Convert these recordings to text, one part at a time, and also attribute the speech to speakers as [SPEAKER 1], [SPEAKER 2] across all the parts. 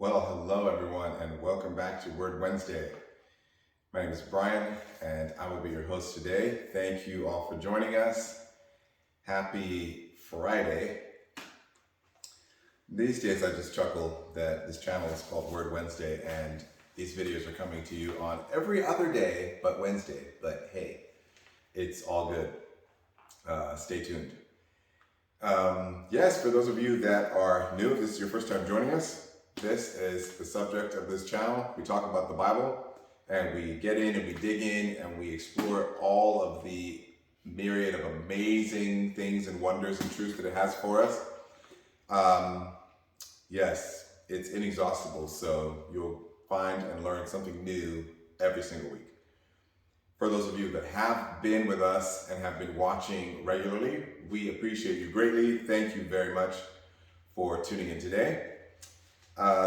[SPEAKER 1] Well, hello everyone, and welcome back to Word Wednesday. My name is Brian, and I will be your host today. Thank you all for joining us. Happy Friday. These days I just chuckle that this channel is called Word Wednesday, and these videos are coming to you on every other day but Wednesday. But hey, it's all good. Stay tuned. Yes, for those of you that are new, if this is your first time joining us, this is the subject of this channel. We talk about the Bible, and we get in and we dig in and we explore all of the myriad of amazing things and wonders and truths that it has for us. Yes, it's inexhaustible, so you'll find and learn something new every single week. For those of you that have been with us and have been watching regularly, we appreciate you greatly. Thank you very much for tuning in today.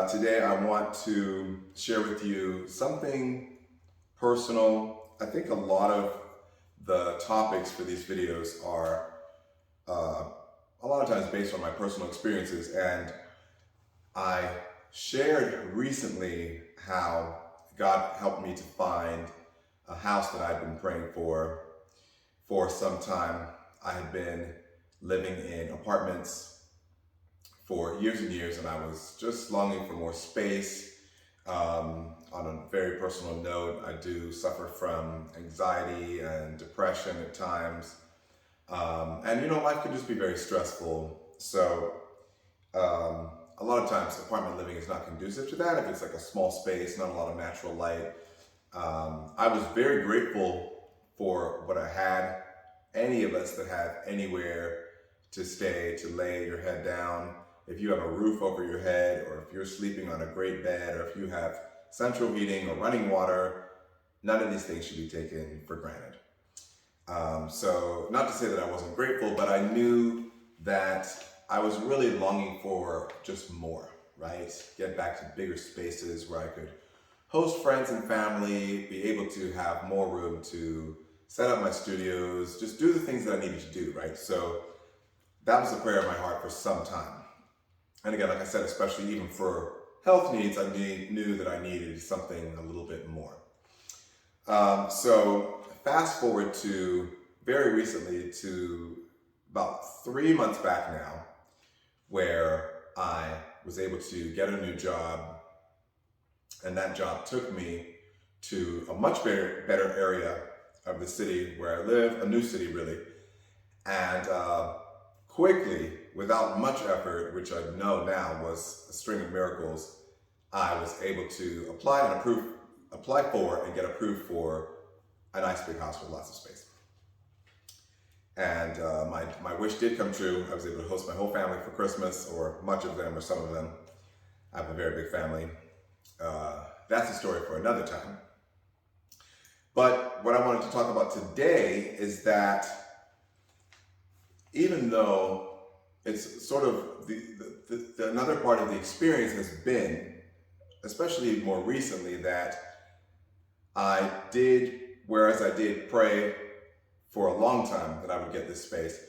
[SPEAKER 1] Today I want to share with you something personal. I think a lot of the topics for these videos are a lot of times based on my personal experiences, and I shared recently how God helped me to find a house that I'd been praying for some time. I had been living in apartments for years and years, and I was just longing for more space. On a very personal note, I do suffer from anxiety and depression at times. And life can just be very stressful. So a lot of times apartment living is not conducive to that if it's like a small space, not a lot of natural light. I was very grateful for what I had. Any of us that have anywhere to stay, to lay your head down, if you have a roof over your head, or if you're sleeping on a great bed, or if you have central heating or running water, none of these things should be taken for granted. So not to say that I wasn't grateful, but I knew that I was really longing for just more, right? Get back to bigger spaces where I could host friends and family, be able to have more room to set up my studios, just do the things that I needed to do, right? So that was the prayer of my heart for some time. And again, like I said, especially even for health needs, I knew that I needed something a little bit more. So fast forward to very recently, to about 3 months back now, where I was able to get a new job, and that job took me to a much better area of the city where I live, a new city really, and quickly, without much effort, which I know now was a string of miracles, I was able to apply for and get approved for a nice big house with lots of space. And my wish did come true. I was able to host my whole family for Christmas, or much of them, or some of them. I have a very big family. That's a story for another time. But what I wanted to talk about today is that even though it's sort of the another part of the experience has been, especially more recently, that I did, whereas I did pray for a long time that I would get this space,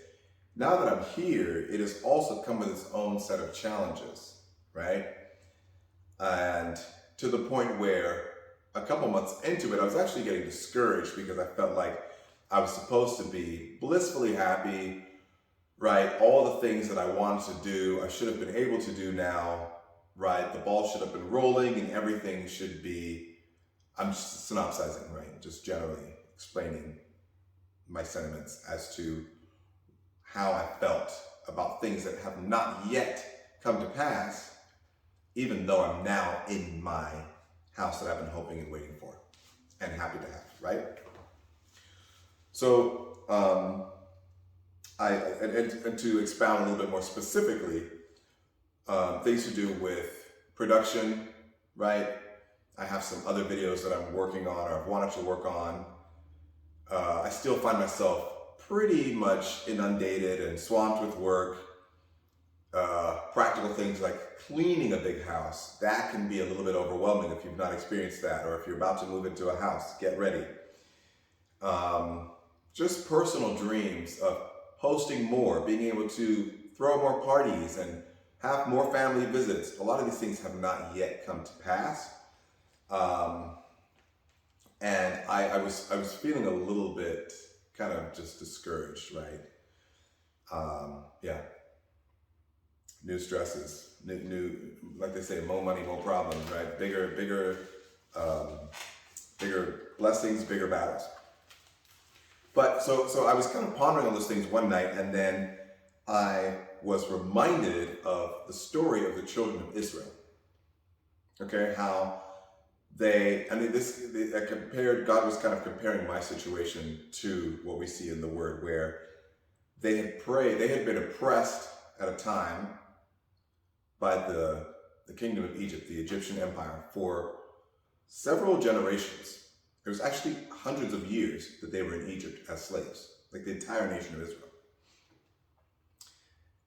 [SPEAKER 1] now that I'm here, it has also come with its own set of challenges, right? And to the point where a couple months into it, I was actually getting discouraged because I felt like I was supposed to be blissfully happy, right? All the things that I wanted to do, I should have been able to do now, right? The ball should have been rolling and everything should be, I'm just synopsizing, right? Just generally explaining my sentiments as to how I felt about things that have not yet come to pass, even though I'm now in my house that I've been hoping and waiting for and happy to have, right? So, and to expound a little bit more specifically, things to do with production, right? I have some other videos that I'm working on, or I've wanted to work on. I still find myself pretty much inundated and swamped with work. Practical things like cleaning a big house, that can be a little bit overwhelming if you've not experienced that, or if you're about to move into a house, get ready. Just personal dreams of hosting more, being able to throw more parties and have more family visits. A lot of these things have not yet come to pass. And I was feeling a little bit kind of just discouraged, right? Yeah. New stresses, new, like they say, more money, more problems, right? Bigger blessings, bigger battles. But so I was kind of pondering on those things one night, and then I was reminded of the story of the children of Israel. Okay, how God was kind of comparing my situation to what we see in the Word, where they had been oppressed at a time by the kingdom of Egypt, the Egyptian empire, for several generations. It was actually hundreds of years that they were in Egypt as slaves, like the entire nation of Israel.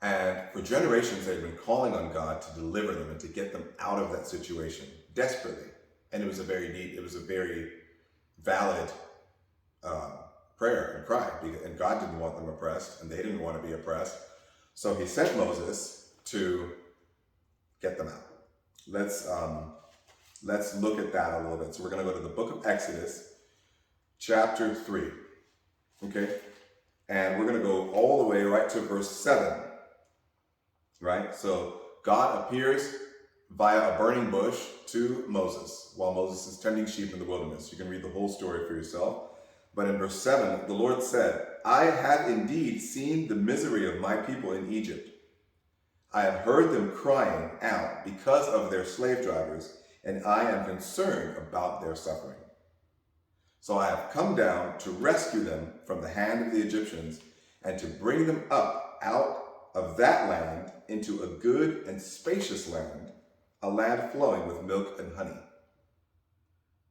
[SPEAKER 1] And for generations, they'd been calling on God to deliver them and to get them out of that situation desperately. And it was a very valid prayer and cry. And God didn't want them oppressed, and they didn't want to be oppressed. So he sent Moses to get them out. Let's look at that a little bit. So we're going to go to the book of Exodus, chapter 3. Okay? And we're going to go all the way right to verse 7. Right? So God appears via a burning bush to Moses while Moses is tending sheep in the wilderness. You can read the whole story for yourself. But in verse 7, the Lord said, I have indeed seen the misery of my people in Egypt. I have heard them crying out because of their slave drivers, and I am concerned about their suffering. So I have come down to rescue them from the hand of the Egyptians and to bring them up out of that land into a good and spacious land, a land flowing with milk and honey,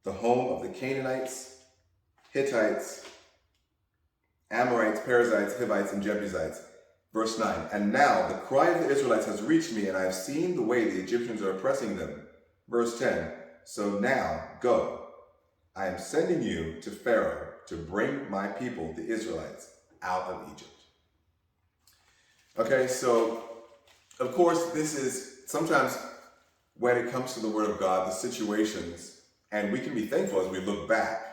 [SPEAKER 1] the home of the Canaanites, Hittites, Amorites, Perizzites, Hivites, and Jebusites. Verse 9, and now the cry of the Israelites has reached me, and I have seen the way the Egyptians are oppressing them. Verse 10, so now go. I am sending you to Pharaoh to bring my people, the Israelites, out of Egypt. Okay, so of course this is sometimes when it comes to the Word of God, the situations, and we can be thankful as we look back,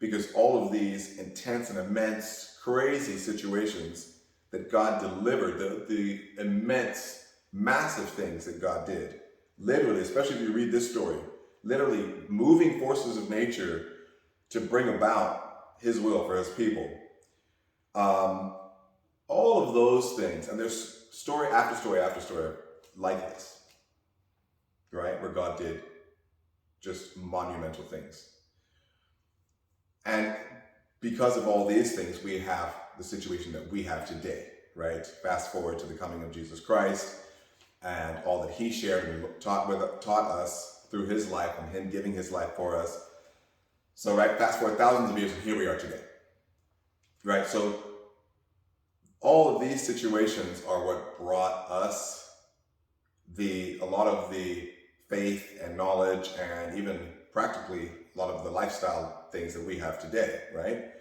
[SPEAKER 1] because all of these intense and immense, crazy situations that God delivered, the immense, massive things that God did, literally, especially if you read this story, literally moving forces of nature to bring about his will for his people. All of those things, and there's story after story after story like this, right? Where God did just monumental things. And because of all these things, we have the situation that we have today, right? Fast forward to the coming of Jesus Christ and all that he shared and taught us through his life and him giving his life for us. So, right, fast forward thousands of years and here we are today, right? So all of these situations are what brought us a lot of the faith and knowledge and even practically a lot of the lifestyle things that we have today, right?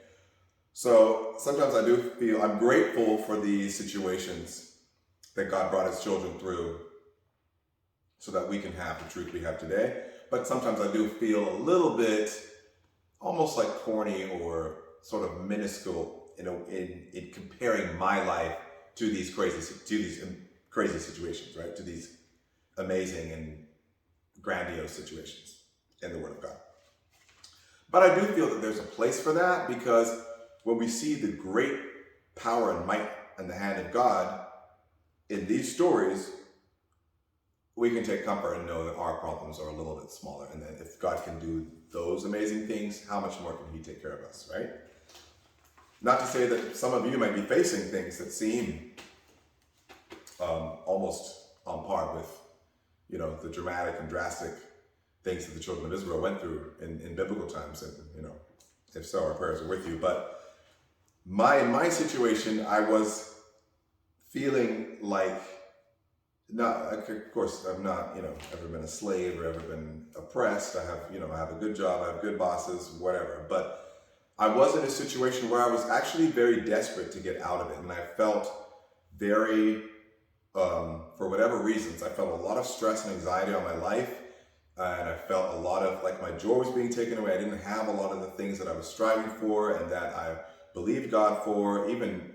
[SPEAKER 1] So sometimes I do feel I'm grateful for these situations that God brought his children through so that we can have the truth we have today. But sometimes I do feel a little bit almost like corny or sort of minuscule in comparing my life to these crazy situations, right? To these amazing and grandiose situations in the Word of God. But I do feel that there's a place for that, because when we see the great power and might and the hand of God in these stories, we can take comfort and know that our problems are a little bit smaller, and that if God can do those amazing things, how much more can he take care of us, right? Not to say that some of you might be facing things that seem almost on par with, the dramatic and drastic things that the children of Israel went through in biblical times. And, if so, our prayers are with you. But in my situation, I was feeling like, of course, I've not, ever been a slave or ever been oppressed. I have a good job, I have good bosses, whatever. But I was in a situation where I was actually very desperate to get out of it. And I felt very for whatever reasons, I felt a lot of stress and anxiety on my life. And I felt a lot of like my joy was being taken away. I didn't have a lot of the things that I was striving for and that I believed God for, even,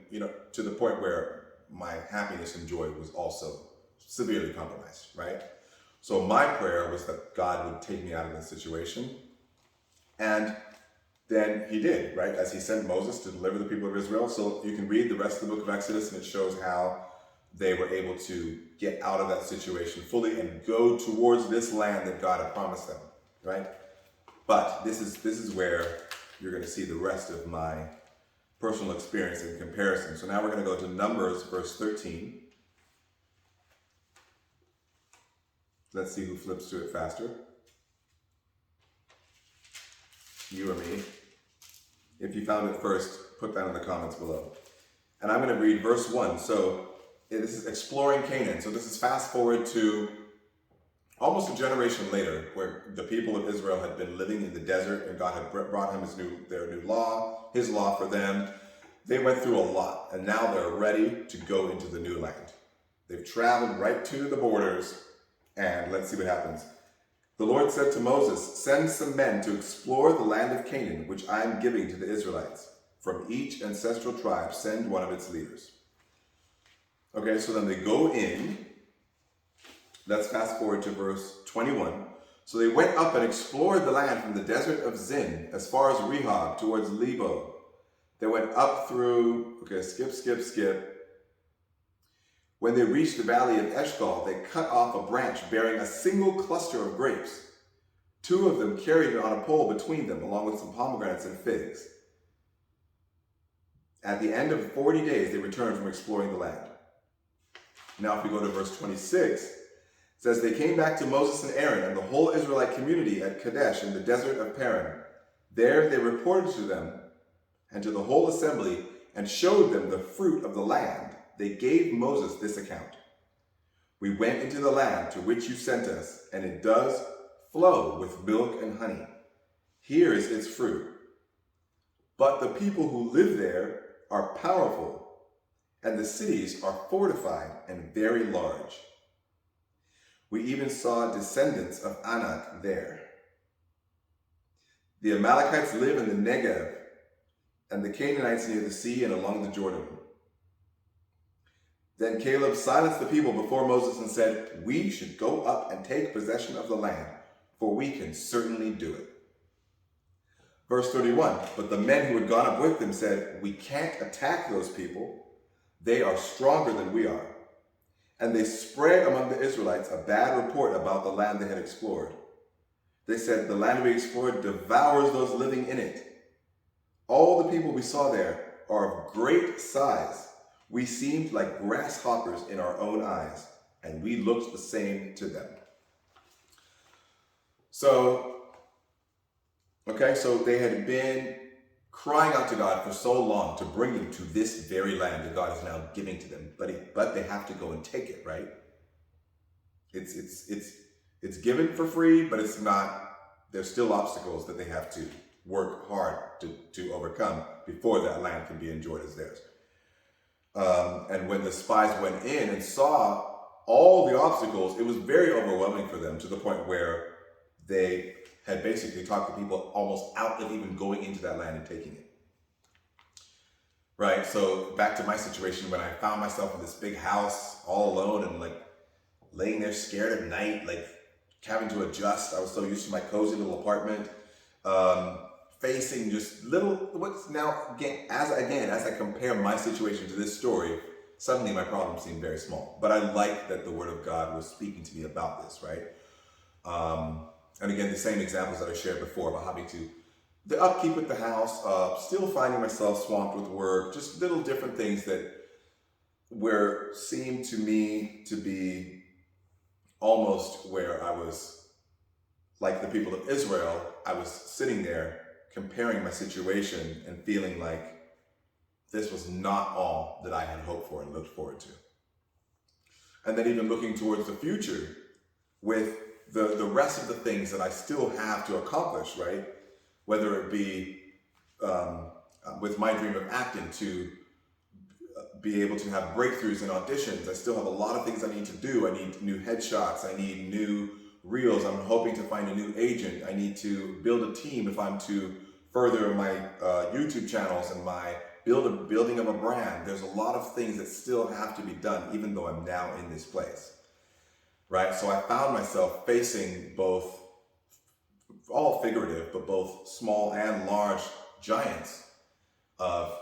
[SPEAKER 1] to the point where my happiness and joy was also severely compromised, right? So my prayer was that God would take me out of this situation. And then he did, right? As he sent Moses to deliver the people of Israel. So you can read the rest of the book of Exodus, and it shows how they were able to get out of that situation fully and go towards this land that God had promised them, right? But this is where you're going to see the rest of my personal experience in comparison. So now we're going to go to Numbers, verse 13. Let's see who flips to it faster. You or me. If you found it first, put that in the comments below. And I'm going to read verse 1. So this is exploring Canaan. So this is fast forward to almost a generation later, where the people of Israel had been living in the desert, and God had brought him their new law, his law for them. They went through a lot, and now they're ready to go into the new land. They've traveled right to the borders, and let's see what happens. The Lord said to Moses, "Send some men to explore the land of Canaan, which I am giving to the Israelites. From each ancestral tribe, send one of its leaders." Okay, so then they go in. Let's fast forward to verse 21. So they went up and explored the land from the desert of Zin as far as Rehob towards Lebo. They went up through, skip. When they reached the valley of Eshcol, they cut off a branch bearing a single cluster of grapes. 2 of them carried it on a pole between them, along with some pomegranates and figs. At the end of 40 days, they returned from exploring the land. Now, if we go to verse 26, it says, "They came back to Moses and Aaron and the whole Israelite community at Kadesh in the desert of Paran. There they reported to them and to the whole assembly and showed them the fruit of the land. They gave Moses this account: 'We went into the land to which you sent us, and it does flow with milk and honey. Here is its fruit. But the people who live there are powerful, and the cities are fortified and very large. We even saw descendants of Anak there. The Amalekites live in the Negev, and the Canaanites near the sea and along the Jordan.' Then Caleb silenced the people before Moses and said, 'We should go up and take possession of the land, for we can certainly do it.' Verse 31, but the men who had gone up with them said, 'We can't attack those people. They are stronger than we are.' And they spread among the Israelites a bad report about the land they had explored. They said, 'The land we explored devours those living in it. All the people we saw there are of great size. We seemed like grasshoppers in our own eyes, and we looked the same to them.'" So they had been crying out to God for so long to bring them to this very land that God is now giving to them. But they have to go and take it, right? It's given for free, but it's not. There's still obstacles that they have to work hard to overcome before that land can be enjoyed as theirs. And when the spies went in and saw all the obstacles, it was very overwhelming for them, to the point where they had basically talked the people almost out of even going into that land and taking it. Right? So back to my situation, when I found myself in this big house all alone and like laying there scared at night, like having to adjust. I was so used to my cozy little apartment, facing just little, what's now, as I compare my situation to this story, suddenly my problem seemed very small. But I like that the Word of God was speaking to me about this, right? And again, the same examples that I shared before about having to, the upkeep with the house, still finding myself swamped with work, just little different things that seemed to me to be almost where I was like the people of Israel. I was sitting there comparing my situation and feeling like this was not all that I had hoped for and looked forward to. And then even looking towards the future with the rest of the things that I still have to accomplish, right? Whether it be with my dream of acting, to be able to have breakthroughs and auditions. I still have a lot of things I need to do. I need new headshots. I need new reels. I'm hoping to find a new agent. I need to build a team if I'm to further my YouTube channels and my building of a brand. There's a lot of things that still have to be done, even though I'm now in this place, right? So I found myself facing both, all figurative, but both small and large giants of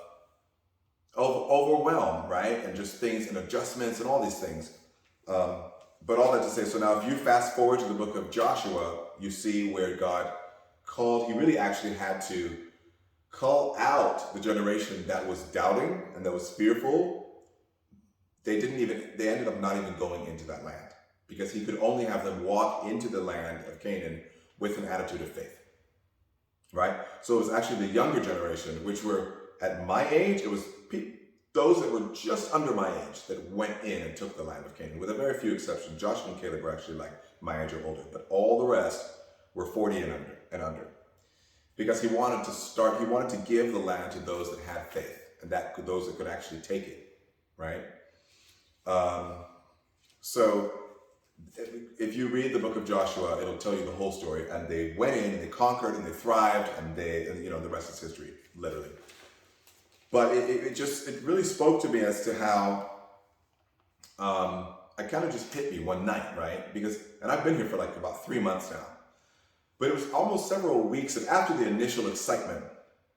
[SPEAKER 1] overwhelm, right? And just things and adjustments and all these things. But all that to say, so now if you fast forward to the book of Joshua, you see where God he really actually had to call out the generation that was doubting and that was fearful. They ended up not even going into that land, because he could only have them walk into the land of Canaan with an attitude of faith, right? So it was actually the younger generation, which were at my age, it was those that were just under my age that went in and took the land of Canaan, with a very few exceptions. Josh and Caleb were actually like my age or older, but all the rest were 40 and under. Because he wanted to give the land to those that had faith, and those that could actually take it, right? So if you read the book of Joshua, it'll tell you the whole story. And they went in and they conquered and they thrived, and the rest is history, literally. But it really spoke to me as to how it kind of just hit me one night, right? And I've been here for like about 3 months now. But it was almost several weeks after the initial excitement,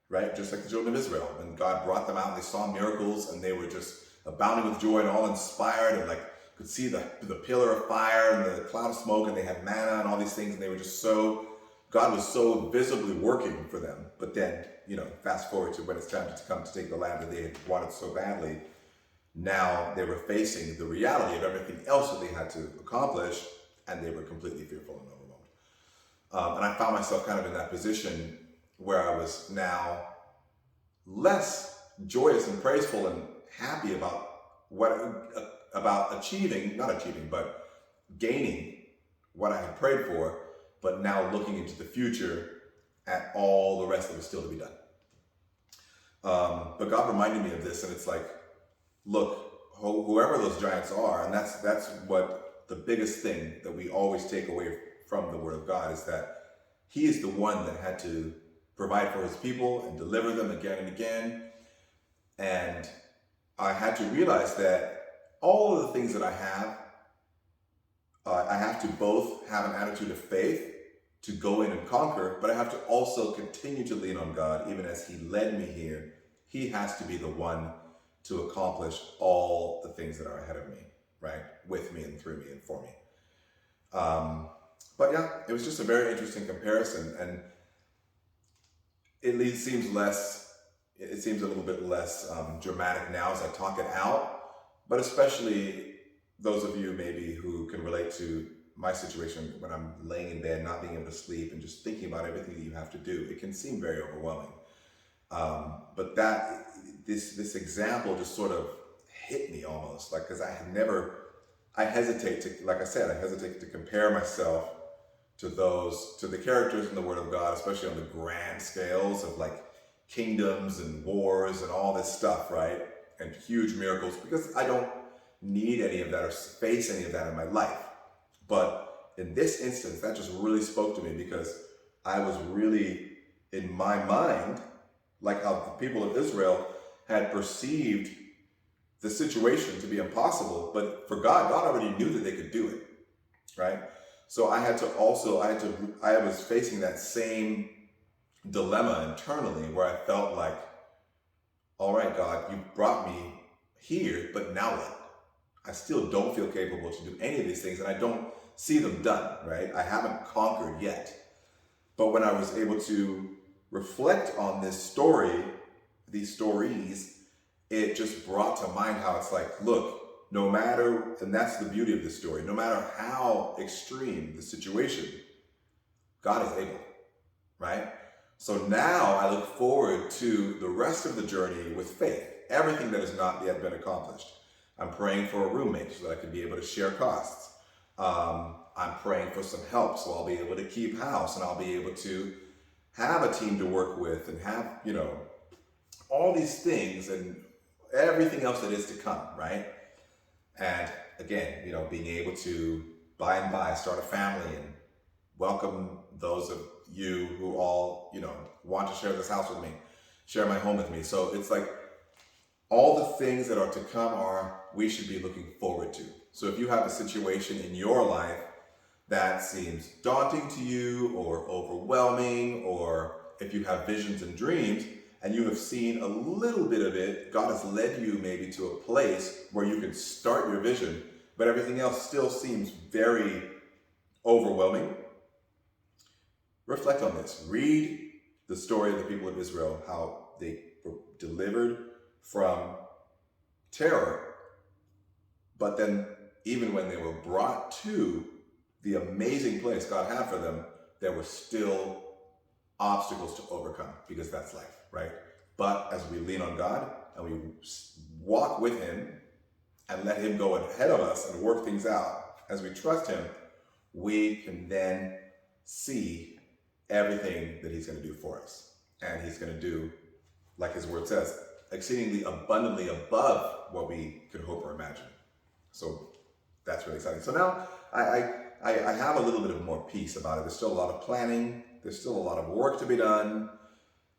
[SPEAKER 1] right? Just like the children of Israel, when God brought them out and they saw miracles and they were just abounding with joy and all inspired, and like could see the pillar of fire and the cloud of smoke, and they had manna and all these things, and they were just God was so visibly working for them. But then, fast forward to when it's time to come to take the land that they had wanted so badly. Now they were facing the reality of everything else that they had to accomplish, and they were completely fearful and overwhelmed. And I found myself kind of in that position where I was now less joyous and praiseful and happy about gaining what I had prayed for, but now looking into the future at all the rest that was still to be done. But God reminded me of this, and it's like, look, whoever those giants are, and that's what the biggest thing that we always take away from the Word of God is that He is the one that had to provide for His people and deliver them again and again. And I had to realize that all of the things that I have to both have an attitude of faith to go in and conquer, but I have to also continue to lean on God. Even as He led me here, He has to be the one to accomplish all the things that are ahead of me, right? With me and through me and for me. But yeah, it was just a very interesting comparison, and it seems a little bit less dramatic now as I talk it out, but especially those of you maybe who can relate to my situation when I'm laying in bed, not being able to sleep, and just thinking about everything that you have to do. It can seem very overwhelming. But this example just sort of hit me almost, like, because I hesitate to compare myself to the characters in the Word of God, especially on the grand scales of like kingdoms and wars and all this stuff, right? And huge miracles, because I don't need any of that or face any of that in my life. But in this instance, that just really spoke to me, because I was really, in my mind, like how the people of Israel had perceived the situation to be impossible, but for God already knew that they could do it, right? So I was facing that same dilemma internally, where I felt like, all right, God, you brought me here, but now what? I still don't feel capable to do any of these things, and I don't see them done, right? I haven't conquered yet. But when I was able to reflect on these stories, it just brought to mind how it's like, look, and that's the beauty of this story, no matter how extreme the situation, God is able, right? So now I look forward to the rest of the journey with faith, everything that has not yet been accomplished. I'm praying for a roommate so that I can be able to share costs. I'm praying for some help so I'll be able to keep house, and I'll be able to have a team to work with, and have, all these things, and everything else that is to come, right? And again, being able to by and by start a family and welcome those of you who all, want to share this house with me, share my home with me. So it's like all the things that are to come we should be looking forward to. So if you have a situation in your life that seems daunting to you or overwhelming, or if you have visions and dreams and you have seen a little bit of it, God has led you maybe to a place where you can start your vision, but everything else still seems very overwhelming. Reflect on this. Read the story of the people of Israel, how they were delivered from terror, but then even when they were brought to the amazing place God had for them, there were still obstacles to overcome, because that's life, right? But as we lean on God and we walk with Him and let Him go ahead of us and work things out, as we trust Him, we can then see everything that He's going to do for us. And He's going to do, like His word says, exceedingly abundantly above what we could hope or imagine. So that's really exciting. So now I have a little bit of more peace about it. There's still a lot of planning. There's still a lot of work to be done,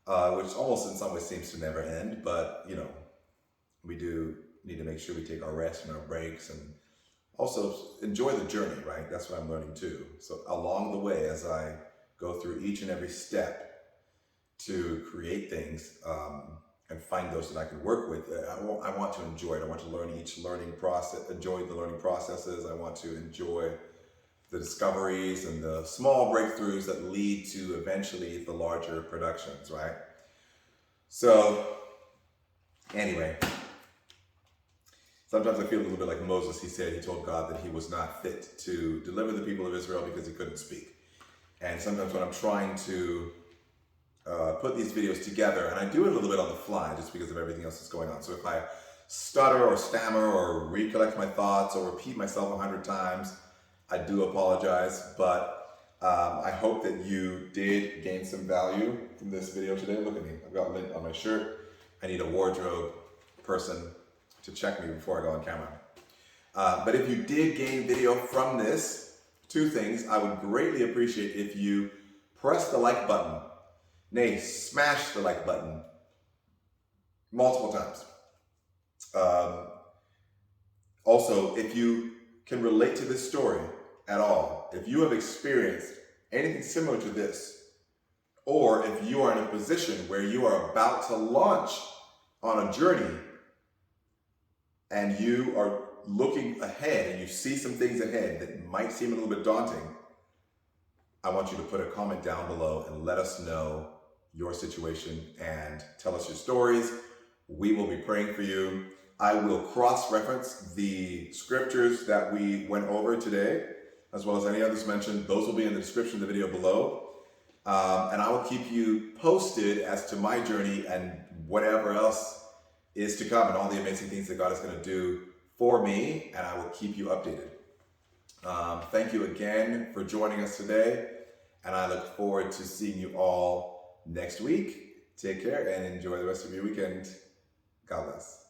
[SPEAKER 1] which almost in some ways seems to never end. But, we do need to make sure we take our rest and our breaks and also enjoy the journey, right? That's what I'm learning too. So along the way, as I go through each and every step to create things and find those that I can work with, I want to enjoy it. I want to learn each learning process, enjoy the learning processes. I want to enjoy the discoveries and the small breakthroughs that lead to eventually the larger productions, right? So anyway, sometimes I feel a little bit like Moses. He told God that he was not fit to deliver the people of Israel because he couldn't speak. And sometimes when I'm trying to put these videos together, and I do it a little bit on the fly just because of everything else that's going on. So if I stutter or stammer or recollect my thoughts or repeat myself 100 times, I do apologize, but I hope that you did gain some value from this video today. Look at me, I've got lint on my shirt. I need a wardrobe person to check me before I go on camera. But if you did gain video from this, two things. I would greatly appreciate if you press the like button. Nay, smash the like button multiple times. Also, if you can relate to this story at all, if you have experienced anything similar to this, or if you are in a position where you are about to launch on a journey and you are looking ahead and you see some things ahead that might seem a little bit daunting, I want you to put a comment down below and let us know your situation and tell us your stories. We will be praying for you. I will cross-reference the scriptures that we went over today, as well as any others mentioned. Those will be in the description of the video below. And I will keep you posted as to my journey and whatever else is to come and all the amazing things that God is going to do for me, and I will keep you updated. Thank you again for joining us today, and I look forward to seeing you all next week. Take care and enjoy the rest of your weekend. God bless.